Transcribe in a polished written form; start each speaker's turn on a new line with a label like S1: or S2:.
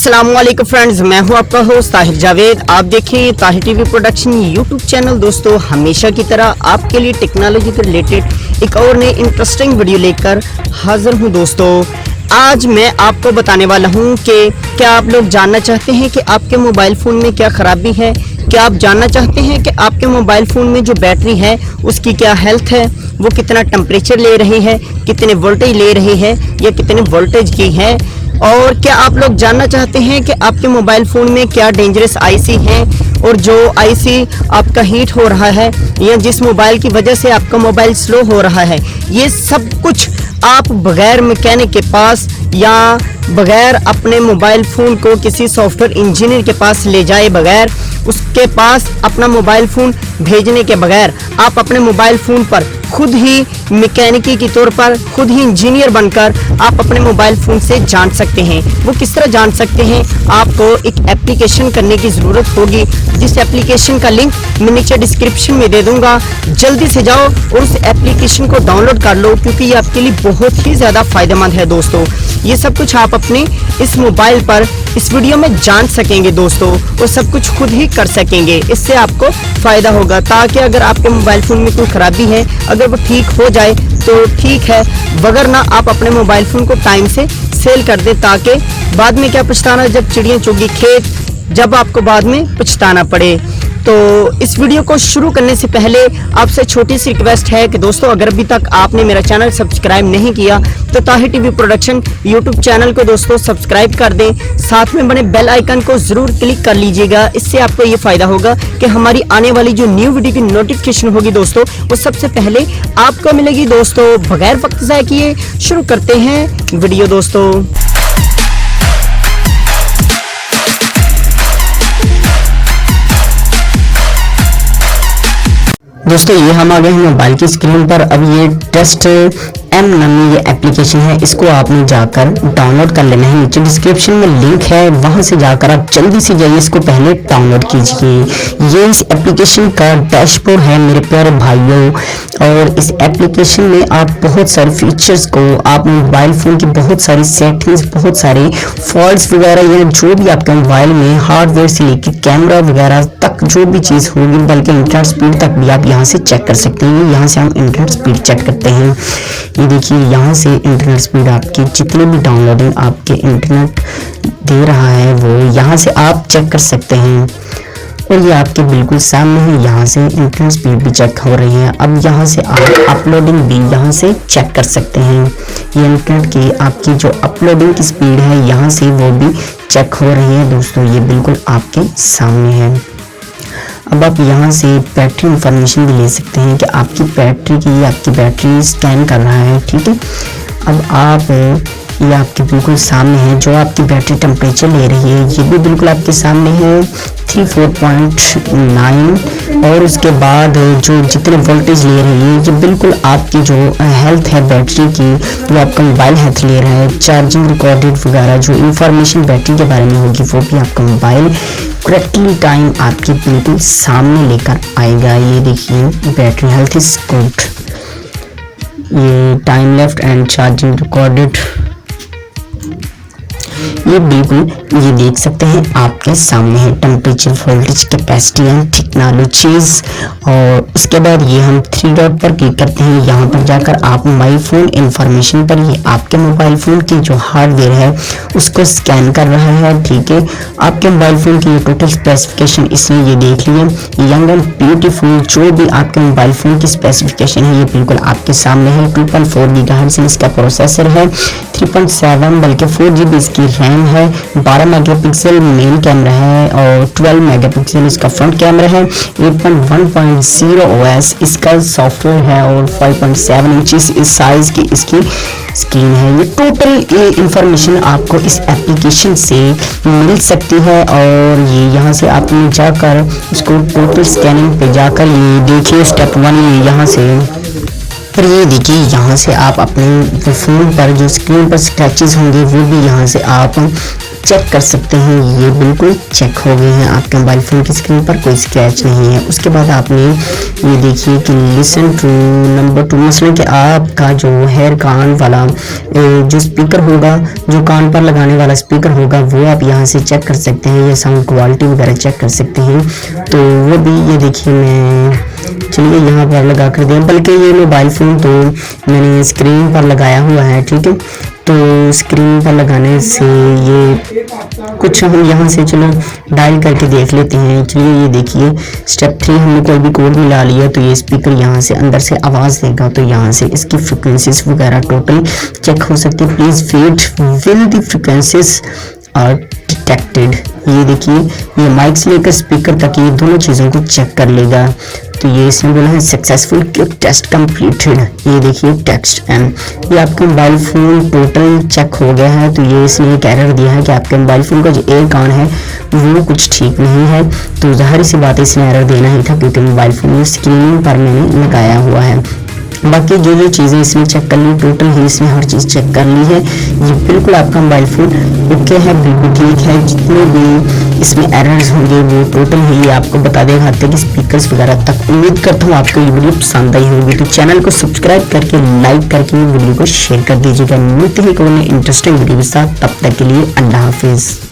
S1: अस्सलामुअलैकुम फ्रेंड्स, मैं हूं आपका होस्ट ताहिर जावेद। आप देखें Tahir TV production YouTube channel. दोस्तों, हमेशा की तरह आपके लिए टेक्नोलॉजी के रिलेटेड एक और नई इंटरेस्टिंग वीडियो लेकर हाजिर हूं। दोस्तों, आज मैं आपको बताने वाला हूं कि क्या आप लोग जानना चाहते हैं कि आपके मोबाइल फ़ोन में क्या ख़राबी है। क्या आप जानना चाहते हैं कि आपके मोबाइल फ़ोन में जो बैटरी है उसकी क्या हेल्थ है, वो कितना टेम्परेचर ले रही है, कितने वोल्टेज ले रही है या कितने वोल्टेज की है। और क्या आप लोग जानना चाहते हैं कि आपके मोबाइल फ़ोन में क्या डेंजरस आईसी है और जो आईसी आपका हीट हो रहा है या जिस मोबाइल की वजह से आपका मोबाइल स्लो हो रहा है, ये सब कुछ आप बगैर मैकेनिक के पास या बगैर अपने मोबाइल फ़ोन को किसी सॉफ्टवेयर इंजीनियर के पास ले जाए बगैर, उसके पास अपना मोबाइल फ़ोन भेजने के बगैर आप अपने मोबाइल फ़ोन पर खुद ही मैकेनिकी के तौर पर खुद ही इंजीनियर बनकर आप अपने मोबाइल फ़ोन से जान सकते हैं। वो किस तरह जान सकते हैं? आपको एक एप्लीकेशन करने की ज़रूरत होगी, जिस एप्लीकेशन का लिंक मैं नीचे डिस्क्रिप्शन में दे दूंगा। जल्दी से जाओ और उस एप्लीकेशन को डाउनलोड कर लो, क्योंकि ये आपके लिए बहुत ही ज़्यादा फ़ायदेमंद है। दोस्तों, ये सब कुछ आप अपने इस मोबाइल पर इस वीडियो में जान सकेंगे दोस्तों, और सब कुछ खुद ही कर सकेंगे। इससे आपको फ़ायदा होगा, ताकि अगर आपके मोबाइल फ़ोन में कोई ख़राबी है, अगर वो ठीक हो जाए तो ठीक है, वगर ना आप अपने मोबाइल फ़ोन को टाइम से सेल कर दें, ताकि बाद में क्या पछताना, जब चिड़ियाँ चुगी खेत, जब आपको बाद में पछताना पड़े। तो इस वीडियो को शुरू करने से पहले आपसे छोटी सी रिक्वेस्ट है कि दोस्तों, अगर अभी तक आपने मेरा चैनल सब्सक्राइब नहीं किया तो Tahir TV production YouTube channel को दोस्तों सब्सक्राइब कर दें। साथ में बने बेल आइकन को ज़रूर क्लिक कर लीजिएगा। इससे आपको ये फ़ायदा होगा कि हमारी आने वाली जो न्यू वीडियो की नोटिफिकेशन होगी दोस्तों, वो सबसे पहले आपको मिलेगी। दोस्तों, बगैर वक्त ज़ाया किए शुरू करते हैं वीडियो। दोस्तों, ये हम आ गए हैं मोबाइल की स्क्रीन पर। अब ये टेस्ट एम नामी ये एप्लीकेशन है, इसको आपने जाकर डाउनलोड कर लेना है। नीचे डिस्क्रिप्शन में लिंक है, वहां से जाकर आप जल्दी से जाइए, इसको पहले डाउनलोड कीजिए। ये इस एप्लीकेशन का डैशबोर्ड है मेरे प्यारे भाइयों, और इस एप्लीकेशन में आप बहुत सारे फीचर्स को, आप मोबाइल फ़ोन की बहुत सारी सेटिंग्स, बहुत सारे फॉल्ट्स वगैरह, या जो भी आपके मोबाइल में हार्डवेयर से लेकर कैमरा वगैरह तक जो भी चीज़ होगी, बल्कि इंटरनेट स्पीड तक भी आप यहाँ से चेक कर सकते हैं। यहाँ से हम इंटरनेट स्पीड चेक करते हैं। ये देखिए, यहाँ से इंटरनेट स्पीड आपकी जितने भी डाउनलोडिंग आपके इंटरनेट दे रहा है वो यहाँ से आप चेक कर सकते हैं, और ये आपके बिल्कुल सामने है। यहाँ से इंटरनेट स्पीड भी चेक हो रही है। अब यहाँ से आप अपलोडिंग भी यहाँ से चेक कर सकते हैं। ये इंटरनेट की आपकी जो अपलोडिंग की स्पीड है, यहाँ से वो भी चेक हो रही है। दोस्तों, ये बिल्कुल आपके सामने है। अब आप यहाँ से बैटरी इंफॉर्मेशन भी ले सकते हैं कि आपकी बैटरी स्कैन कर रहा है। ठीक है, अब आप ये आपके बिल्कुल सामने है। जो आपकी बैटरी टेम्परेचर ले रही है, ये भी बिल्कुल आपके सामने है, 34.9। और उसके बाद जो जितने वोल्टेज ले रही है, ये बिल्कुल आपकी जो हेल्थ है बैटरी की, वो आपका मोबाइल हेल्थ ले रहा है। चार्जिंग रिकॉर्डेड वगैरह जो इंफॉर्मेशन बैटरी के बारे में होगी, वो भी आपका मोबाइल करेक्टली टाइम आपके बिल्कुल सामने लेकर आएगा। ये देखिए, बैटरी हेल्थ इज गुड, ये time left and charging recorded, ये बिल्कुल ये देख सकते हैं आपके सामने है। Temperature, voltage, capacity and technologies. और उसके बाद ये हम 3 डॉट पर क्लिक करते हैं। यहाँ पर जाकर आप माई फोन इंफॉर्मेशन पर, ये आपके मोबाइल फ़ोन की जो हार्डवेयर है उसको स्कैन कर रहा है। ठीक है, आपके मोबाइल फ़ोन की टोटल स्पेसिफिकेशन इसमें ये देख लिए, यंग एंड ब्यूटीफुल, जो भी आपके मोबाइल फ़ोन की स्पेसिफिकेशन है ये बिल्कुल आपके सामने है। 2.4 गीगाहर्ट्ज़ इसका प्रोसेसर है, 3.7 बल्कि 4 GB इसकी रैम है, 12 मेगापिक्सल मेन कैमरा है और 12 मेगापिक्सल इसका फ्रंट कैमरा है, 8.1.0 OS इसका सॉफ्टवेयर है, और 5.7 इंचेस इस साइज की इसकी स्क्रीन है। ये टोटल ये इंफॉर्मेशन आपको इस एप्लीकेशन से मिल सकती है। और ये यहाँ से आपने जाकर इसको टोटल स्कैनिंग पे जाकर ये देखिए, स्टेप 1 ये यहाँ से, फिर ये देखिए यहाँ से आप अपने फ़ोन पर जो स्क्रीन पर स्क्रैचेस होंगे वो भी यहाँ से आप चेक कर सकते हैं ये बिल्कुल चेक हो गए हैं आपके मोबाइल फ़ोन की स्क्रीन पर, कोई स्क्रैच नहीं है। उसके बाद आपने ये देखिए कि लिसन टू नंबर 2, मसलन कि आपका जो है कान वाला जो स्पीकर होगा, जो कान पर लगाने वाला स्पीकर होगा, वो आप यहाँ से चेक कर सकते हैं, ये साउंड क्वालिटी वगैरह चेक कर सकते हैं। तो वो भी ये देखिए मैं चलिए यहाँ पर लगा कर दें, बल्कि ये मोबाइल फ़ोन तो मैंने स्क्रीन पर लगाया हुआ है, ठीक है। तो स्क्रीन पर लगाने से ये कुछ हम यहाँ से चलो डायल करके देख लेते हैं। चलिए ये देखिए स्टेप 3 हमने कोई भी कोड मिला लिया तो ये स्पीकर यहाँ से अंदर से आवाज़ देगा, तो यहाँ से इसकी फ्रिक्वेंसीज वगैरह टोटल चेक हो सकती है। Please wait will the frequencies are detected. ये देखिए ये माइक से लेकर स्पीकर तक ये दोनों चीज़ों को चेक कर लेगा। तो ये इसमें बोला है सक्सेसफुल क्विक टेस्ट कंप्लीटेड। ये देखिए टेक्स्ट एंड ये आपका मोबाइल फ़ोन टोटल चेक हो गया है। तो ये इसने एक एरर दिया है कि आपके मोबाइल फ़ोन का जो एयर कान है वो कुछ ठीक नहीं है। तो ज़ाहिर सी बात है इसने एरर देना ही था, क्योंकि मोबाइल फ़ोन स्क्रीन पर मैंने लगाया हुआ है। बाकी जो जो चीज़ें इसने चेक कर ली, टोटल ही इसने हर चीज़ चेक कर ली है। ये बिल्कुल आपका मोबाइल फ़ोन ओके है, बिल्कुल ठीक है। जितने भी इसमें एरर्स होंगे वो टोटल ही आपको बता देगा हद तक स्पीकर्स वगैरह तक। उम्मीद करता हूँ आपको ये वीडियो पसंद आई होगी। तो चैनल को सब्सक्राइब करके लाइक करके वीडियो को शेयर कर दीजिएगा। मिलते हैं कोई इंटरेस्टिंग वीडियो के साथ, तब तक के लिए अल्लाह हाफिज़।